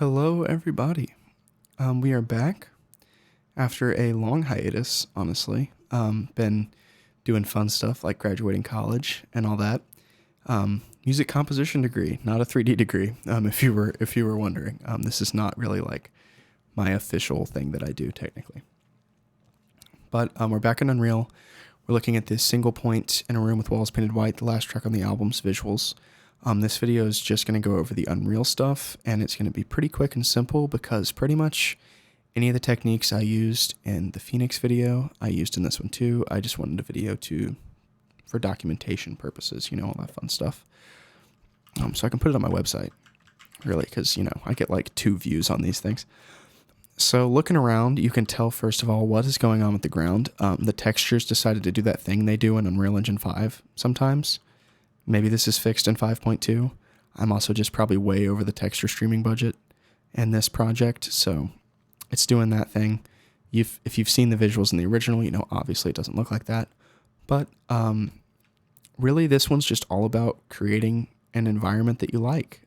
Hello, everybody. We are back after a long hiatus, honestly. Been doing fun stuff like graduating college and all that. Music composition degree, not a 3D degree. If you were wondering, this is not really like my official thing that I do technically. But we're back in Unreal. We're looking at this single point in a room with walls painted white, the last track on the album's visuals. This video is just going to go over the Unreal stuff, and it's going to be pretty quick and simple because pretty much any of the techniques I used in the Phoenix video, I used in this one too. I just wanted a video for documentation purposes, all that fun stuff. So I can put it on my website, really, because, I get like 2 views on these things. So looking around, you can tell, first of all, what is going on with the ground. The textures decided to do that thing they do in Unreal Engine 5 sometimes. Maybe this is fixed in 5.2. I'm also just probably way over the texture streaming budget in this project, so it's doing that thing. If you've seen the visuals in the original, obviously it doesn't look like that. But really, this one's just all about creating an environment that you like.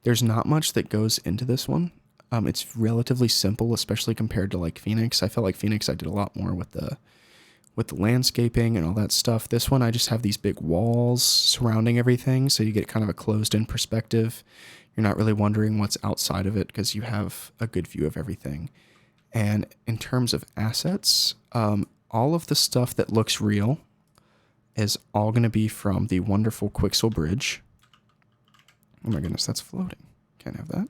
There's not much that goes into this one. It's relatively simple, especially compared to like Phoenix. I felt like Phoenix I did a lot more with the landscaping and all that stuff. This one, I just have these big walls surrounding everything, so you get kind of a closed-in perspective. You're not really wondering what's outside of it because you have a good view of everything. And in terms of assets, all of the stuff that looks real is all going to be from the wonderful Quixel Bridge. Oh my goodness, that's floating. Can't have that.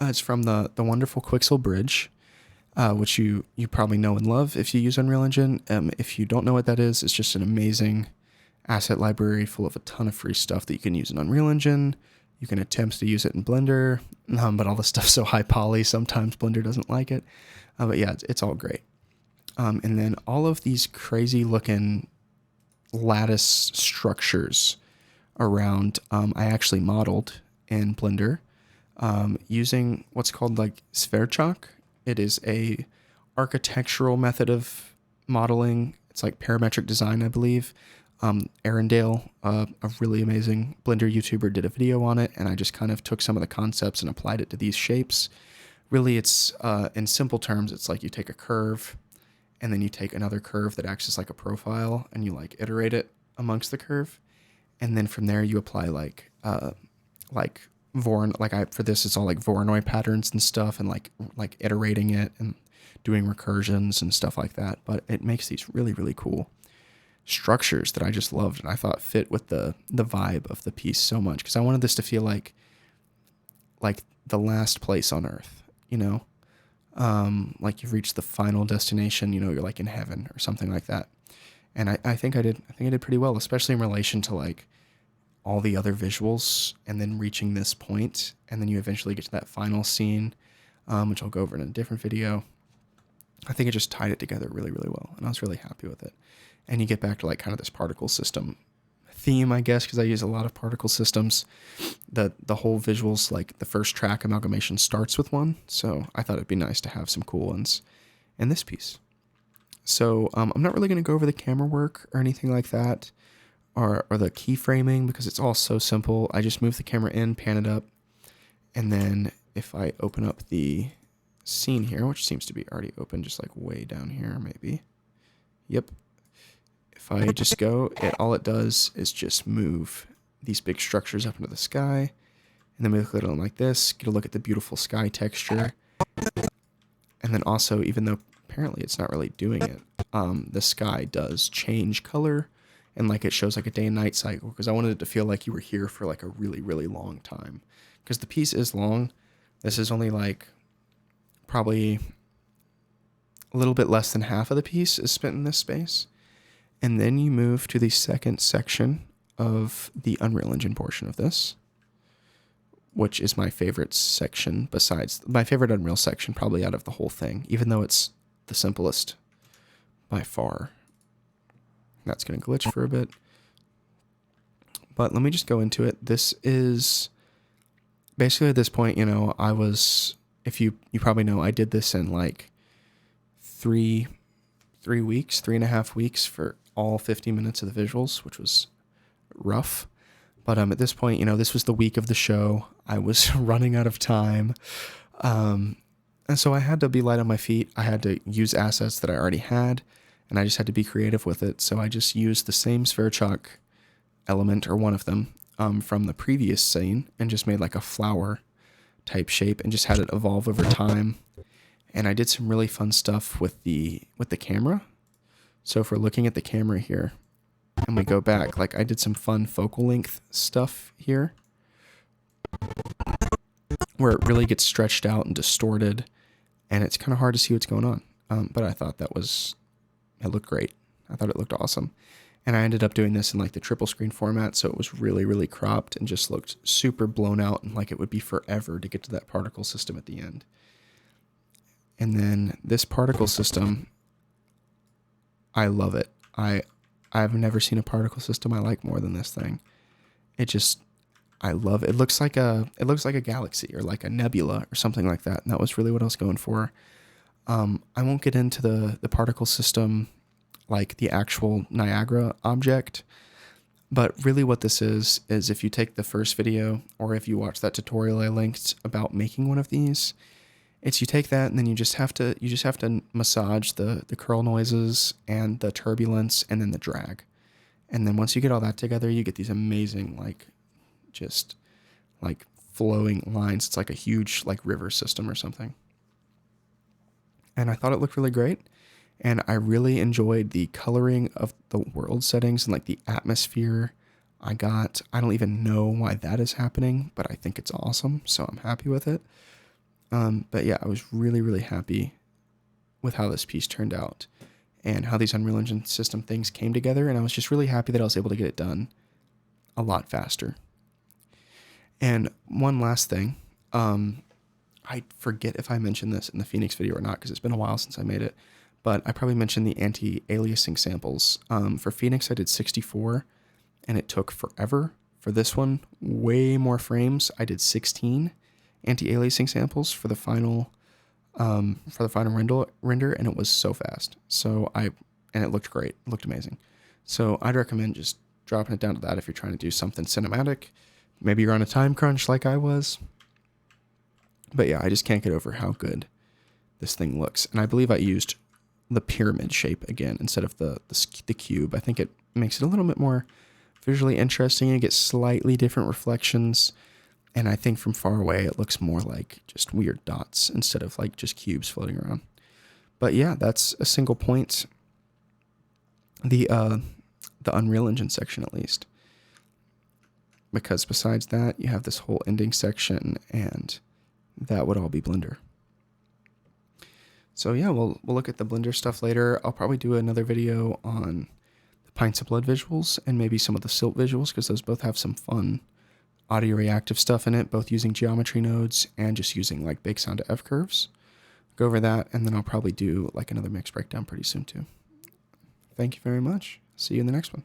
It's from the wonderful Quixel Bridge, which you probably know and love if you use Unreal Engine. If you don't know what that is, it's just an amazing asset library full of a ton of free stuff that you can use in Unreal Engine. You can attempt to use it in Blender, but all the stuff's so high poly, sometimes Blender doesn't like it. But yeah, it's all great. And then all of these crazy looking lattice structures around, I actually modeled in Blender using what's called like Sverchok. It is a architectural method of modeling. It's like parametric design, I believe. Arendelle, a really amazing Blender YouTuber, did a video on it, and I just kind of took some of the concepts and applied it to these shapes. Really, it's in simple terms, it's like you take a curve, and then you take another curve that acts as like a profile, and you like iterate it amongst the curve, and then from there you apply like for this it's all like Voronoi patterns and stuff, and like iterating it and doing recursions and stuff like that. But it makes these really, really cool structures that I just loved, and I thought fit with the vibe of the piece so much, because I wanted this to feel like the last place on Earth, like you've reached the final destination, you're like in heaven or something like that. And I think I did pretty well, especially in relation to like all the other visuals, and then reaching this point, and then you eventually get to that final scene, which I'll go over in a different video. I think it just tied it together really, really well, and I was really happy with it. And you get back to like kind of this particle system theme, I guess, because I use a lot of particle systems. The whole visuals, like the first track, Amalgamation, starts with one, so I thought it'd be nice to have some cool ones in this piece. So I'm not really going to go over the camera work or anything like that, or the keyframing, because it's all so simple. I just move the camera in, pan it up, and then if I open up the scene here, which seems to be already open, just like way down here, maybe. Yep. If I just go, all it does is just move these big structures up into the sky, and then we look at it like this, get a look at the beautiful sky texture, and then also, even though apparently it's not really doing it, the sky does change color, and like it shows like a day and night cycle, because I wanted it to feel like you were here for like a really, really long time, because the piece is long. This is only like probably a little bit less than half of the piece is spent in this space. And then you move to the second section of the Unreal Engine portion of this, which is my favorite section, besides my favorite Unreal section probably out of the whole thing, even though it's the simplest by far. That's going to glitch for a bit. But let me just go into it. This is basically, at this point, I was, if you probably know, I did this in like 3.5 weeks for all 50 minutes of the visuals, which was rough. But at this point, this was the week of the show. I was running out of time. And so I had to be light on my feet. I had to use assets that I already had, and I just had to be creative with it. So I just used the same Spherochock element, or one of them, from the previous scene, and just made like a flower type shape and just had it evolve over time. And I did some really fun stuff with the camera. So if we're looking at the camera here and we go back, like I did some fun focal length stuff here where it really gets stretched out and distorted, and it's kind of hard to see what's going on. But I thought it looked great. I thought it looked awesome. And I ended up doing this in like the triple screen format, so it was really, really cropped and just looked super blown out and like it would be forever to get to that particle system at the end. And then this particle system, I love it. I've never seen a particle system I like more than this thing. I love it. It looks like a galaxy or like a nebula or something like that. And that was really what I was going for. I won't get into the particle system, like the actual Niagara object, but really what this is if you take the first video, or if you watch that tutorial I linked about making one of these, you take that and then you just have to massage the curl noises and the turbulence and then the drag. And then once you get all that together, you get these amazing, just flowing lines. It's like a huge river system or something. And I thought it looked really great. And I really enjoyed the coloring of the world settings and the atmosphere I got. I don't even know why that is happening, but I think it's awesome. So I'm happy with it. But yeah, I was really, really happy with how this piece turned out and how these Unreal Engine system things came together. And I was just really happy that I was able to get it done a lot faster. And one last thing, I forget if I mentioned this in the Phoenix video or not, because it's been a while since I made it, but I probably mentioned the anti-aliasing samples. For Phoenix, I did 64 and it took forever. For this one, way more frames. I did 16 anti-aliasing samples for the final render, and it was so fast. And it looked great. It looked amazing. So I'd recommend just dropping it down to that if you're trying to do something cinematic. Maybe you're on a time crunch like I was. But yeah, I just can't get over how good this thing looks. And I believe I used the pyramid shape again instead of the cube. I think it makes it a little bit more visually interesting. You get slightly different reflections. And I think from far away, it looks more like just weird dots instead of just cubes floating around. But yeah, that's a single point. The Unreal Engine section, at least. Because besides that, you have this whole ending section, and that would all be Blender. So yeah, we'll look at the Blender stuff later. I'll probably do another video on the Pints of Blood visuals and maybe some of the Silt visuals, because those both have some fun audio reactive stuff in it, both using geometry nodes and just using bake sound to F curves. Go over that, and then I'll probably do another mix breakdown pretty soon too. Thank you very much. See you in the next one.